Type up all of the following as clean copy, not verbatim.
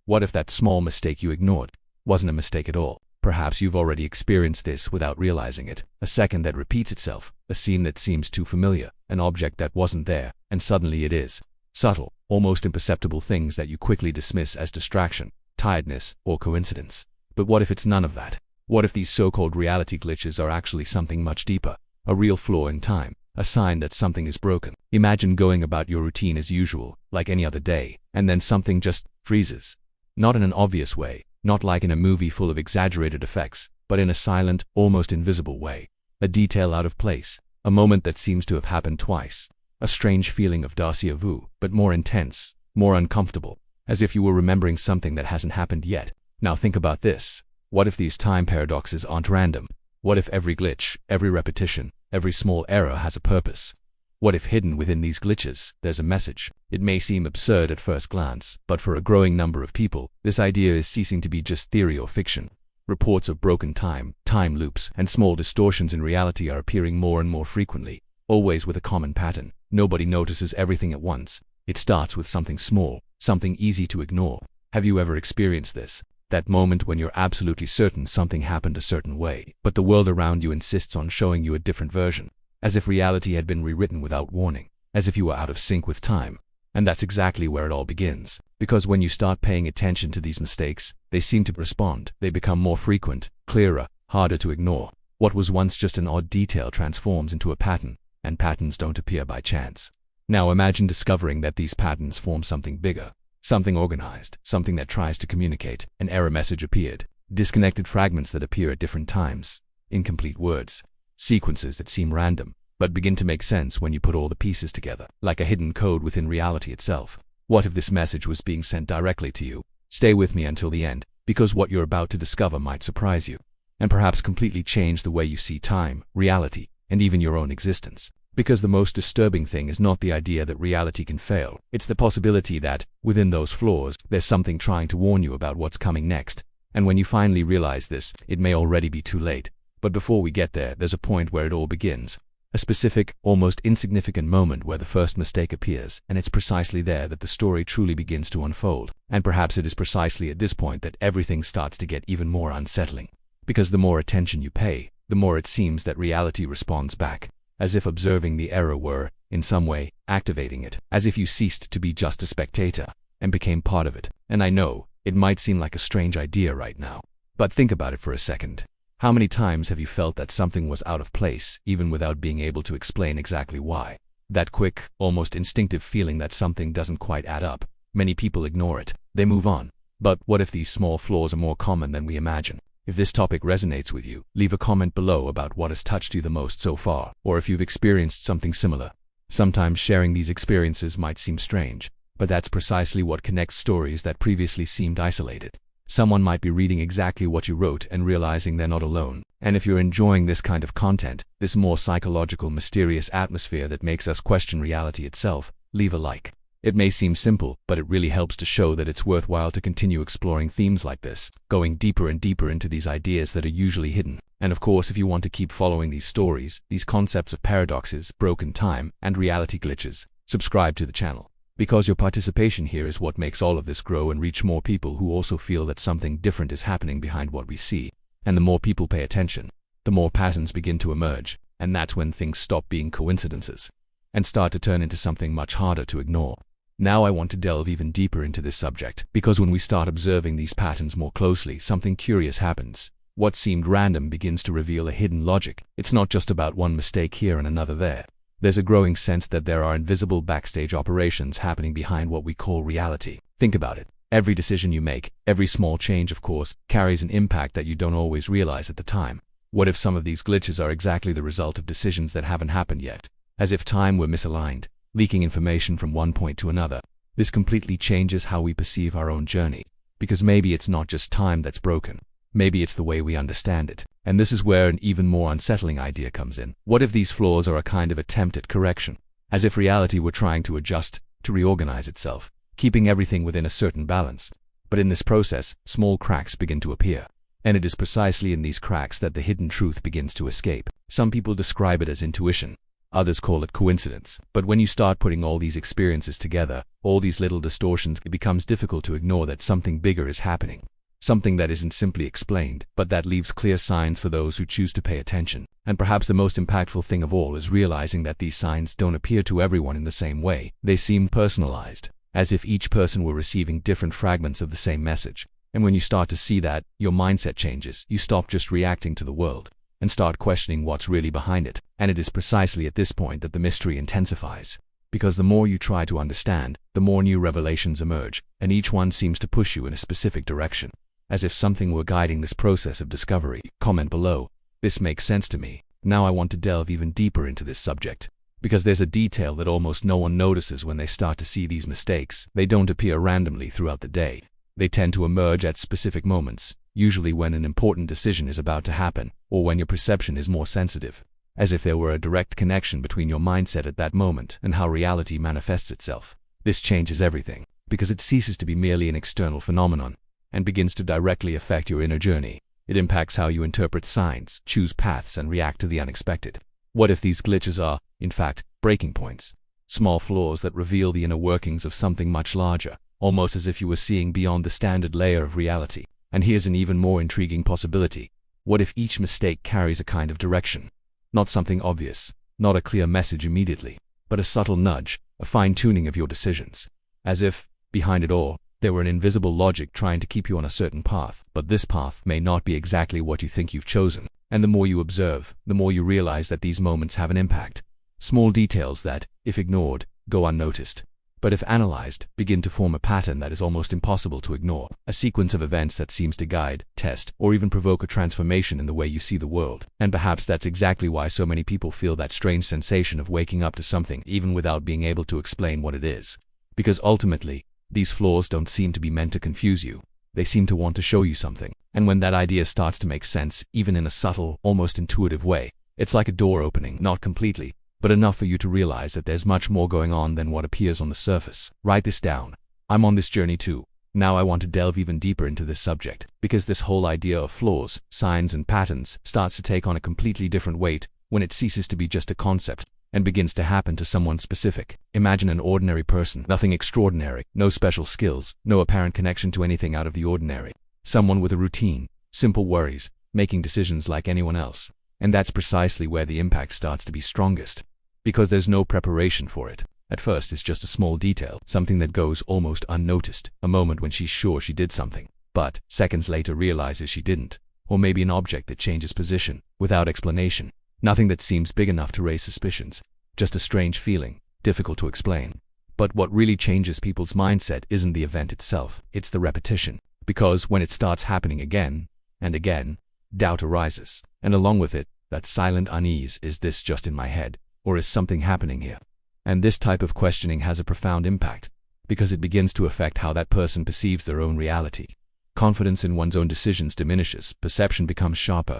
What if that small mistake you ignored wasn't a mistake at all? Perhaps you've already experienced this without realizing it. A second that repeats itself, a scene that seems too familiar, an object that wasn't there, and suddenly it is. Subtle, almost imperceptible things that you quickly dismiss as distraction, tiredness, or coincidence. But what if it's none of that? What if these so-called reality glitches are actually something much deeper? A real flaw in time, a sign that something is broken. Imagine going about your routine as usual, like any other day, and then something just freezes. Not in an obvious way, not like in a movie full of exaggerated effects, but in a silent, almost invisible way. A detail out of place, a moment that seems to have happened twice. A strange feeling of déjà vu, but more intense, more uncomfortable, as if you were remembering something that hasn't happened yet. Now think about this. What if these time paradoxes aren't random? What if every glitch, every repetition, every small error has a purpose? What if hidden within these glitches, there's a message? It may seem absurd at first glance, but for a growing number of people, this idea is ceasing to be just theory or fiction. Reports of broken time, time loops, and small distortions in reality are appearing more and more frequently, always with a common pattern. Nobody notices everything at once. It starts with something small, something easy to ignore. Have you ever experienced this? That moment when you're absolutely certain something happened a certain way, but the world around you insists on showing you a different version. As if reality had been rewritten without warning, as if you were out of sync with time. And that's exactly where it all begins. Because when you start paying attention to these mistakes, they seem to respond. They become more frequent, clearer, harder to ignore. What was once just an odd detail transforms into a pattern, and patterns don't appear by chance. Now imagine discovering that these patterns form something bigger, something organized, something that tries to communicate. An error message appeared, disconnected fragments that appear at different times, incomplete words. Sequences that seem random, but begin to make sense when you put all the pieces together, like a hidden code within reality itself. What if this message was being sent directly to you? Stay with me until the end, because what you're about to discover might surprise you, and perhaps completely change the way you see time, reality, and even your own existence. Because the most disturbing thing is not the idea that reality can fail, it's the possibility that, within those flaws, there's something trying to warn you about what's coming next. And when you finally realize this, it may already be too late. But before we get there, there's a point where it all begins. A specific, almost insignificant moment where the first mistake appears, and it's precisely there that the story truly begins to unfold. And perhaps it is precisely at this point that everything starts to get even more unsettling. Because the more attention you pay, the more it seems that reality responds back, as if observing the error were, in some way, activating it, as if you ceased to be just a spectator, and became part of it. And I know, it might seem like a strange idea right now, but think about it for a second. How many times have you felt that something was out of place, even without being able to explain exactly why? That quick, almost instinctive feeling that something doesn't quite add up. Many people ignore it. They move on. But what if these small flaws are more common than we imagine? If this topic resonates with you, leave a comment below about what has touched you the most so far, or if you've experienced something similar. Sometimes sharing these experiences might seem strange, but that's precisely what connects stories that previously seemed isolated. Someone might be reading exactly what you wrote and realizing they're not alone. And if you're enjoying this kind of content, this more psychological, mysterious atmosphere that makes us question reality itself, leave a like. It may seem simple, but it really helps to show that it's worthwhile to continue exploring themes like this, going deeper and deeper into these ideas that are usually hidden. And of course, if you want to keep following these stories, these concepts of paradoxes, broken time, and reality glitches, subscribe to the channel. Because your participation here is what makes all of this grow and reach more people who also feel that something different is happening behind what we see. And the more people pay attention, the more patterns begin to emerge, and that's when things stop being coincidences and start to turn into something much harder to ignore. Now I want to delve even deeper into this subject, because when we start observing these patterns more closely, something curious happens. What seemed random begins to reveal a hidden logic. It's not just about one mistake here and another there. There's a growing sense that there are invisible backstage operations happening behind what we call reality. Think about it. Every decision you make, every small change, of course, carries an impact that you don't always realize at the time. What if some of these glitches are exactly the result of decisions that haven't happened yet? As if time were misaligned, leaking information from one point to another. This completely changes how we perceive our own journey. Because maybe it's not just time that's broken. Maybe it's the way we understand it. And this is where an even more unsettling idea comes in. What if these flaws are a kind of attempt at correction? As if reality were trying to adjust, to reorganize itself, keeping everything within a certain balance. But in this process, small cracks begin to appear. And it is precisely in these cracks that the hidden truth begins to escape. Some people describe it as intuition, Others call it coincidence. But when you start putting all these experiences together, all these little distortions, it becomes difficult to ignore that something bigger is happening. Something that isn't simply explained, but that leaves clear signs for those who choose to pay attention. And perhaps the most impactful thing of all is realizing that these signs don't appear to everyone in the same way. They seem personalized, as if each person were receiving different fragments of the same message. And when you start to see that, your mindset changes. You stop just reacting to the world and start questioning what's really behind it. And it is precisely at this point that the mystery intensifies. Because the more you try to understand, the more new revelations emerge, and each one seems to push you in a specific direction, as if something were guiding this process of discovery. Comment below. This makes sense to me. Now I want to delve even deeper into this subject, because there's a detail that almost no one notices when they start to see these mistakes. They don't appear randomly throughout the day. They tend to emerge at specific moments, usually when an important decision is about to happen, or when your perception is more sensitive, as if there were a direct connection between your mindset at that moment and how reality manifests itself. This changes everything, because it ceases to be merely an external phenomenon and begins to directly affect your inner journey. It impacts how you interpret signs, choose paths, and react to the unexpected. What if these glitches are, in fact, breaking points? Small flaws that reveal the inner workings of something much larger, almost as if you were seeing beyond the standard layer of reality. And here's an even more intriguing possibility. What if each mistake carries a kind of direction? Not something obvious, not a clear message immediately, but a subtle nudge, a fine-tuning of your decisions. As if, behind it all, there were an invisible logic trying to keep you on a certain path. But this path may not be exactly what you think you've chosen. And the more you observe, the more you realize that these moments have an impact. Small details that, if ignored, go unnoticed, but if analyzed, begin to form a pattern that is almost impossible to ignore. A sequence of events that seems to guide, test, or even provoke a transformation in the way you see the world. And perhaps that's exactly why so many people feel that strange sensation of waking up to something, even without being able to explain what it is. Because ultimately, these flaws don't seem to be meant to confuse you. They seem to want to show you something. And when that idea starts to make sense, even in a subtle, almost intuitive way, it's like a door opening, not completely, but enough for you to realize that there's much more going on than what appears on the surface. Write this down. I'm on this journey too. Now I want to delve even deeper into this subject, because this whole idea of flaws, signs, and patterns starts to take on a completely different weight when it ceases to be just a concept and begins to happen to someone specific. Imagine an ordinary person, nothing extraordinary, no special skills, no apparent connection to anything out of the ordinary. Someone with a routine, simple worries, making decisions like anyone else. And that's precisely where the impact starts to be strongest, because there's no preparation for it. At first, it's just a small detail, something that goes almost unnoticed, a moment when she's sure she did something, but seconds later realizes she didn't. Or maybe an object that changes position, without explanation. Nothing that seems big enough to raise suspicions, just a strange feeling, difficult to explain. But what really changes people's mindset isn't the event itself, it's the repetition. Because when it starts happening again and again, doubt arises. And along with it, that silent unease: is this just in my head, or is something happening here? And this type of questioning has a profound impact, because it begins to affect how that person perceives their own reality. Confidence in one's own decisions diminishes, perception becomes sharper.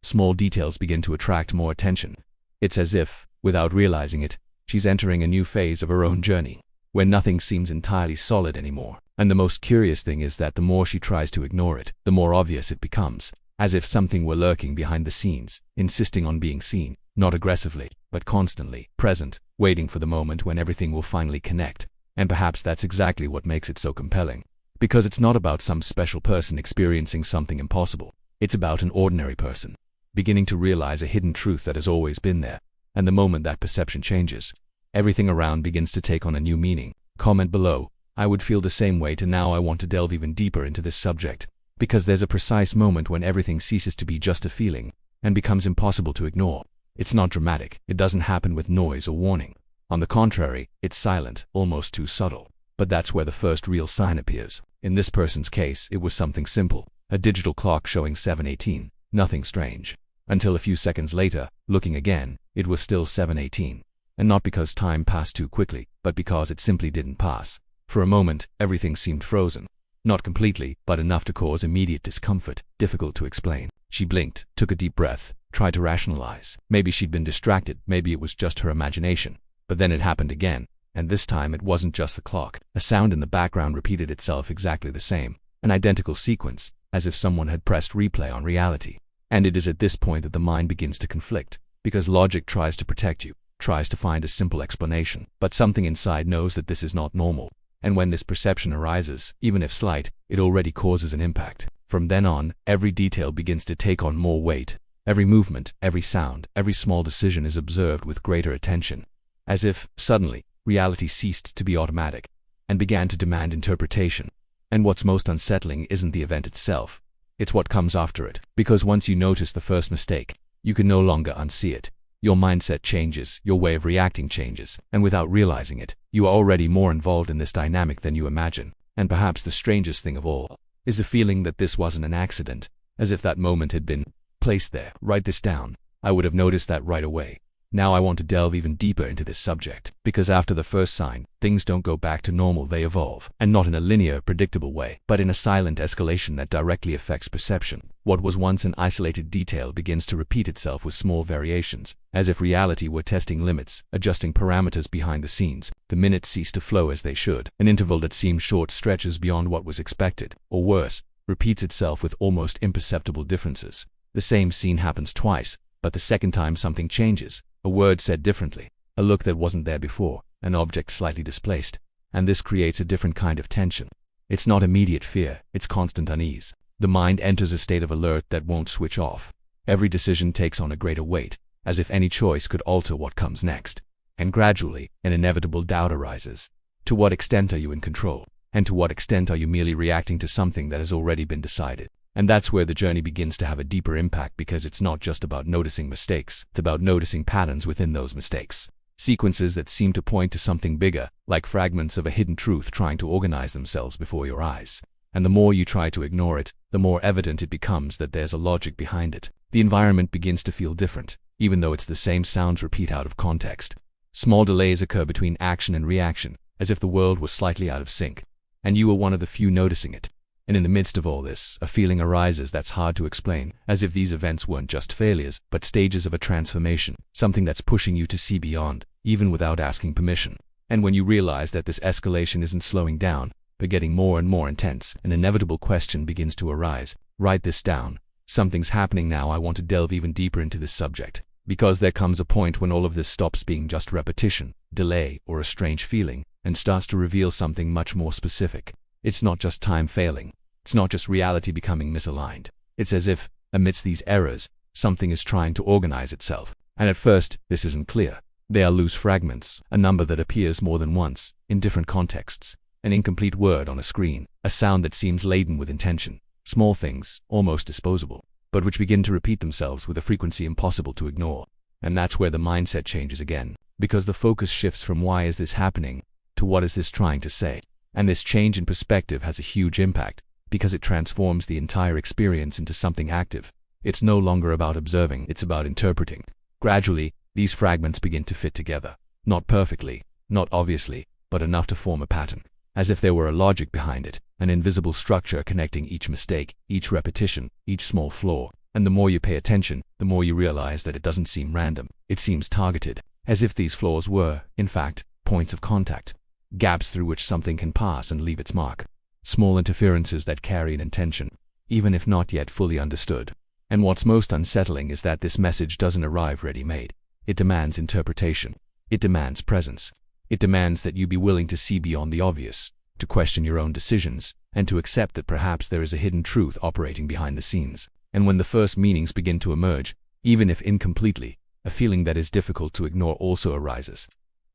Small details begin to attract more attention. It's as if, without realizing it, she's entering a new phase of her own journey, where nothing seems entirely solid anymore. And the most curious thing is that the more she tries to ignore it, the more obvious it becomes, as if something were lurking behind the scenes, insisting on being seen, not aggressively, but constantly present, waiting for the moment when everything will finally connect. And perhaps that's exactly what makes it so compelling. Because it's not about some special person experiencing something impossible. It's about an ordinary person beginning to realize a hidden truth that has always been there. And the moment that perception changes, everything around begins to take on a new meaning. Comment below. I would feel the same way too. Now I want to delve even deeper into this subject, because there's a precise moment when everything ceases to be just a feeling and becomes impossible to ignore. It's not dramatic. It doesn't happen with noise or warning. On the contrary, it's silent, almost too subtle. But that's where the first real sign appears. In this person's case, it was something simple, a digital clock showing 7:18, nothing strange. Until a few seconds later, looking again, it was still 7:18. And not because time passed too quickly, but because it simply didn't pass. For a moment, everything seemed frozen. Not completely, but enough to cause immediate discomfort, difficult to explain. She blinked, took a deep breath, tried to rationalize. Maybe she'd been distracted, maybe it was just her imagination. But then it happened again, and this time it wasn't just the clock. A sound in the background repeated itself exactly the same, an identical sequence, as if someone had pressed replay on reality. And it is at this point that the mind begins to conflict, because logic tries to protect you, tries to find a simple explanation, but something inside knows that this is not normal. And when this perception arises, even if slight, it already causes an impact. From then on, every detail begins to take on more weight. Every movement, every sound, every small decision is observed with greater attention. As if, suddenly, reality ceased to be automatic and began to demand interpretation. And what's most unsettling isn't the event itself, it's what comes after it. Because once you notice the first mistake, you can no longer unsee it. Your mindset changes, your way of reacting changes, and without realizing it, you are already more involved in this dynamic than you imagine. And perhaps the strangest thing of all is the feeling that this wasn't an accident, as if that moment had been placed there. Write this down. I would have noticed that right away. Now I want to delve even deeper into this subject, because after the first sign, things don't go back to normal, they evolve, and not in a linear, predictable way, but in a silent escalation that directly affects perception. What was once an isolated detail begins to repeat itself with small variations, as if reality were testing limits, adjusting parameters behind the scenes. The minutes cease to flow as they should. An interval that seemed short stretches beyond what was expected, or worse, repeats itself with almost imperceptible differences. The same scene happens twice, but the second time something changes. A word said differently, a look that wasn't there before, an object slightly displaced. And this creates a different kind of tension. It's not immediate fear, it's constant unease. The mind enters a state of alert that won't switch off. Every decision takes on a greater weight, as if any choice could alter what comes next. And gradually, an inevitable doubt arises. To what extent are you in control? And to what extent are you merely reacting to something that has already been decided? And that's where the journey begins to have a deeper impact, because it's not just about noticing mistakes, it's about noticing patterns within those mistakes. Sequences that seem to point to something bigger, like fragments of a hidden truth trying to organize themselves before your eyes. And the more you try to ignore it, the more evident it becomes that there's a logic behind it. The environment begins to feel different, even though it's the same sounds repeat out of context. Small delays occur between action and reaction, as if the world was slightly out of sync, and you were one of the few noticing it. And in the midst of all this, a feeling arises that's hard to explain, as if these events weren't just failures, but stages of a transformation, something that's pushing you to see beyond, even without asking permission. And when you realize that this escalation isn't slowing down, but getting more and more intense, an inevitable question begins to arise. Write this down. Something's happening now. I want to delve even deeper into this subject, because there comes a point when all of this stops being just repetition, delay, or a strange feeling, and starts to reveal something much more specific. It's not just time failing. It's not just reality becoming misaligned. It's as if, amidst these errors, something is trying to organize itself. And at first, this isn't clear. They are loose fragments, a number that appears more than once, in different contexts, an incomplete word on a screen, a sound that seems laden with intention, small things, almost disposable, but which begin to repeat themselves with a frequency impossible to ignore. And that's where the mindset changes again, because the focus shifts from why is this happening, to what is this trying to say. And this change in perspective has a huge impact, because it transforms the entire experience into something active. It's no longer about observing, it's about interpreting. Gradually, these fragments begin to fit together. Not perfectly, not obviously, but enough to form a pattern. As if there were a logic behind it, an invisible structure connecting each mistake, each repetition, each small flaw. And the more you pay attention, the more you realize that it doesn't seem random. It seems targeted, as if these flaws were, in fact, points of contact. Gaps through which something can pass and leave its mark. Small interferences that carry an intention, even if not yet fully understood. And what's most unsettling is that this message doesn't arrive ready-made. It demands interpretation. It demands presence. It demands that you be willing to see beyond the obvious, to question your own decisions, and to accept that perhaps there is a hidden truth operating behind the scenes. And when the first meanings begin to emerge, even if incompletely, a feeling that is difficult to ignore also arises.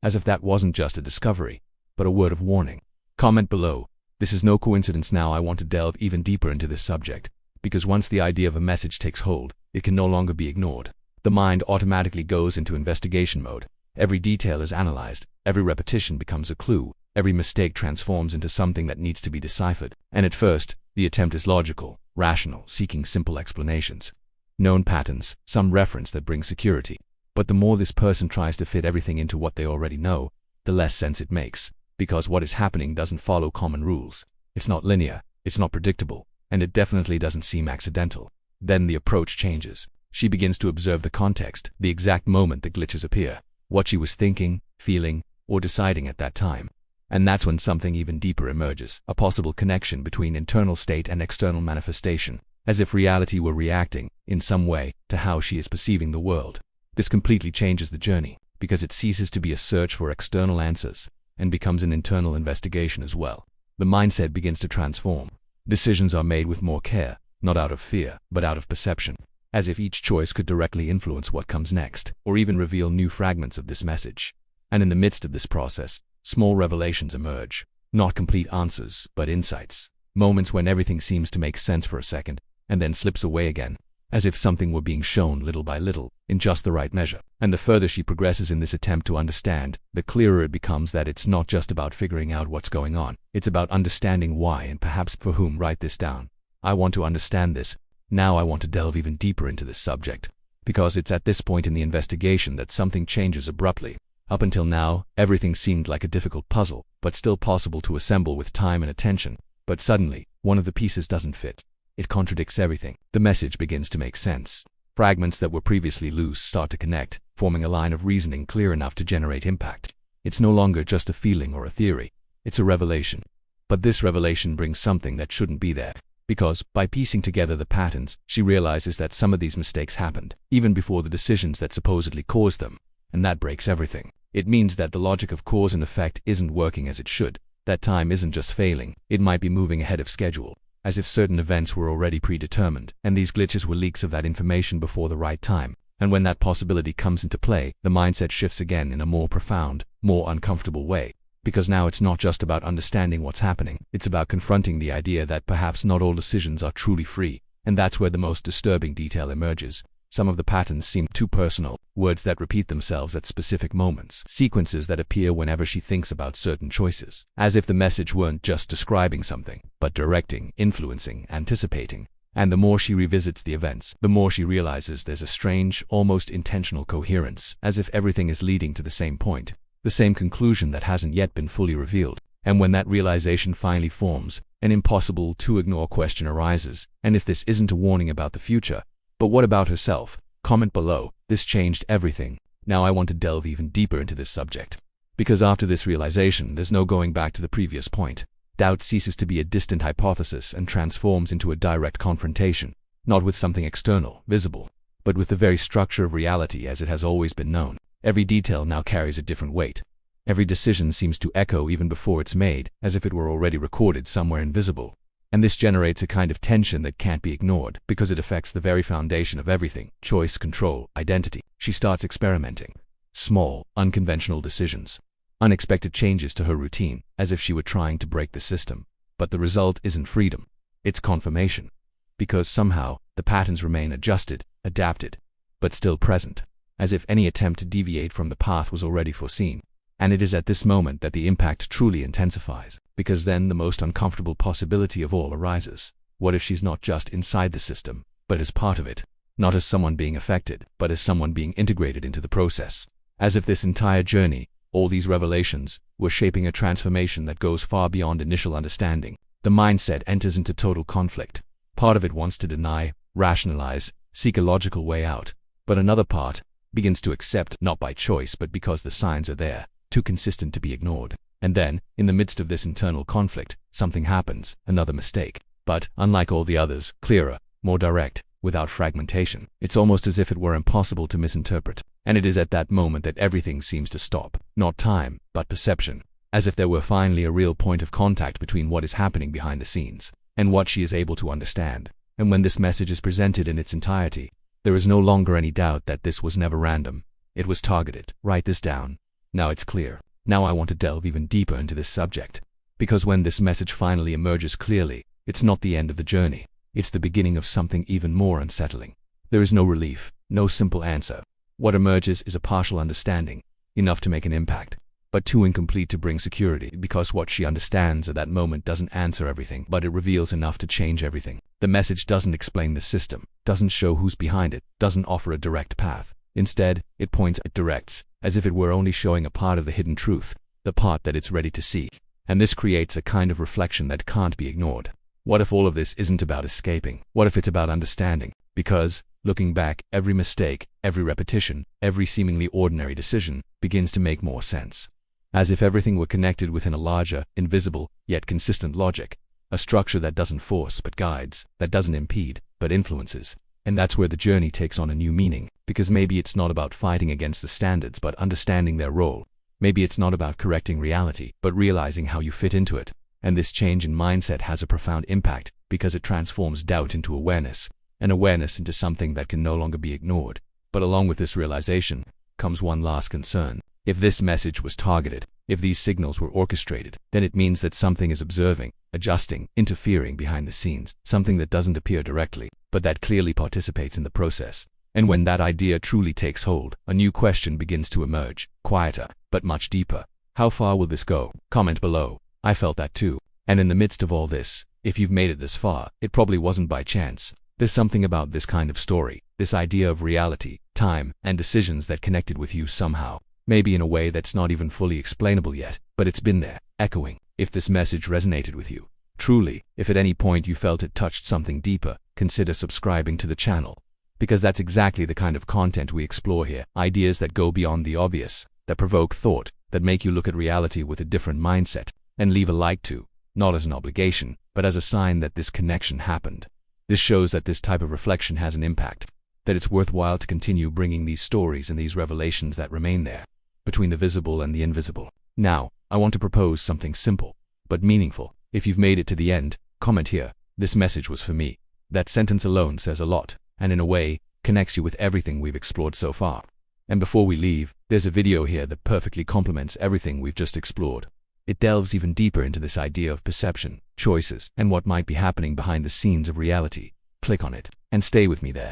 As if that wasn't just a discovery, but a word of warning. Comment below. This is no coincidence. Now I want to delve even deeper into this subject, because once the idea of a message takes hold, it can no longer be ignored. The mind automatically goes into investigation mode. Every detail is analyzed, every repetition becomes a clue, every mistake transforms into something that needs to be deciphered. And at first, the attempt is logical, rational, seeking simple explanations. Known patterns, some reference that brings security. But the more this person tries to fit everything into what they already know, the less sense it makes. Because what is happening doesn't follow common rules. It's not linear, it's not predictable, and it definitely doesn't seem accidental. Then the approach changes. She begins to observe the context, the exact moment the glitches appear, what she was thinking, feeling, or deciding at that time. And that's when something even deeper emerges, a possible connection between internal state and external manifestation, as if reality were reacting, in some way, to how she is perceiving the world. This completely changes the journey, because it ceases to be a search for external answers and becomes an internal investigation as well. The mindset begins to transform. Decisions are made with more care, not out of fear, but out of perception, as if each choice could directly influence what comes next, or even reveal new fragments of this message. And in the midst of this process, small revelations emerge. Not complete answers, but insights. Moments when everything seems to make sense for a second, and then slips away again, as if something were being shown little by little, in just the right measure. And the further she progresses in this attempt to understand, the clearer it becomes that it's not just about figuring out what's going on. It's about understanding why and perhaps for whom. Write this down. I want to understand this. Now I want to delve even deeper into this subject. Because it's at this point in the investigation that something changes abruptly. Up until now, everything seemed like a difficult puzzle, but still possible to assemble with time and attention. But suddenly, one of the pieces doesn't fit. It contradicts everything. The message begins to make sense. Fragments that were previously loose start to connect, forming a line of reasoning clear enough to generate impact. It's no longer just a feeling or a theory. It's a revelation. But this revelation brings something that shouldn't be there. Because, by piecing together the patterns, she realizes that some of these mistakes happened, even before the decisions that supposedly caused them. And that breaks everything. It means that the logic of cause and effect isn't working as it should. That time isn't just failing, it might be moving ahead of schedule, as if certain events were already predetermined, and these glitches were leaks of that information before the right time. And when that possibility comes into play, the mindset shifts again in a more profound, more uncomfortable way. Because now it's not just about understanding what's happening, it's about confronting the idea that perhaps not all decisions are truly free. And that's where the most disturbing detail emerges. Some of the patterns seem too personal, words that repeat themselves at specific moments, sequences that appear whenever she thinks about certain choices, as if the message weren't just describing something, but directing, influencing, anticipating. And the more she revisits the events, the more she realizes there's a strange, almost intentional coherence, as if everything is leading to the same point, the same conclusion that hasn't yet been fully revealed. And when that realization finally forms, an impossible to ignore question arises. And if this isn't a warning about the future, but what about herself? Comment below. This changed everything. Now I want to delve even deeper into this subject. Because after this realization, there's no going back to the previous point. Doubt ceases to be a distant hypothesis and transforms into a direct confrontation, not with something external, visible, but with the very structure of reality as it has always been known. Every detail now carries a different weight. Every decision seems to echo even before it's made, as if it were already recorded somewhere invisible. And this generates a kind of tension that can't be ignored, because it affects the very foundation of everything: choice, control, identity. She starts experimenting. Small, unconventional decisions. Unexpected changes to her routine, as if she were trying to break the system. But the result isn't freedom. It's confirmation. Because somehow, the patterns remain adjusted, adapted, but still present, as if any attempt to deviate from the path was already foreseen. And it is at this moment that the impact truly intensifies, because then the most uncomfortable possibility of all arises. What if she's not just inside the system, but as part of it? Not as someone being affected, but as someone being integrated into the process. As if this entire journey, all these revelations, were shaping a transformation that goes far beyond initial understanding. The mindset enters into total conflict. Part of it wants to deny, rationalize, seek a logical way out. But another part begins to accept, not by choice but because the signs are there, too consistent to be ignored. And then, in the midst of this internal conflict, something happens, another mistake. But, unlike all the others, clearer, more direct, without fragmentation. It's almost as if it were impossible to misinterpret. And it is at that moment that everything seems to stop. Not time, but perception. As if there were finally a real point of contact between what is happening behind the scenes and what she is able to understand. And when this message is presented in its entirety, there is no longer any doubt that this was never random. It was targeted. Write this down. Now it's clear. Now I want to delve even deeper into this subject. Because when this message finally emerges clearly, it's not the end of the journey. It's the beginning of something even more unsettling. There is no relief, no simple answer. What emerges is a partial understanding, enough to make an impact, but too incomplete to bring security, because what she understands at that moment doesn't answer everything, but it reveals enough to change everything. The message doesn't explain the system, doesn't show who's behind it, doesn't offer a direct path. Instead, it points at directs, as if it were only showing a part of the hidden truth, the part that it's ready to see. And this creates a kind of reflection that can't be ignored. What if all of this isn't about escaping? What if it's about understanding? Because, looking back, every mistake, every repetition, every seemingly ordinary decision begins to make more sense. As if everything were connected within a larger, invisible, yet consistent logic. A structure that doesn't force but guides, that doesn't impede but influences. And that's where the journey takes on a new meaning. Because maybe it's not about fighting against the standards but understanding their role. Maybe it's not about correcting reality, but realizing how you fit into it. And this change in mindset has a profound impact because it transforms doubt into awareness, and awareness into something that can no longer be ignored. But along with this realization comes one last concern. If this message was targeted, if these signals were orchestrated, then it means that something is observing, adjusting, interfering behind the scenes, something that doesn't appear directly, but that clearly participates in the process. And when that idea truly takes hold, a new question begins to emerge, quieter, but much deeper. How far will this go? Comment below. I felt that too. And in the midst of all this, if you've made it this far, it probably wasn't by chance. There's something about this kind of story, this idea of reality, time, and decisions that connected with you somehow. Maybe in a way that's not even fully explainable yet, but it's been there, echoing. If this message resonated with you, truly, if at any point you felt it touched something deeper, consider subscribing to the channel. Because that's exactly the kind of content we explore here. Ideas that go beyond the obvious, that provoke thought, that make you look at reality with a different mindset, and leave a like too, not as an obligation, but as a sign that this connection happened. This shows that this type of reflection has an impact, that it's worthwhile to continue bringing these stories and these revelations that remain there, between the visible and the invisible. Now, I want to propose something simple, but meaningful. If you've made it to the end, comment here, "This message was for me." That sentence alone says a lot, and in a way, connects you with everything we've explored so far. And before we leave, there's a video here that perfectly complements everything we've just explored. It delves even deeper into this idea of perception, choices, and what might be happening behind the scenes of reality. Click on it, and stay with me there.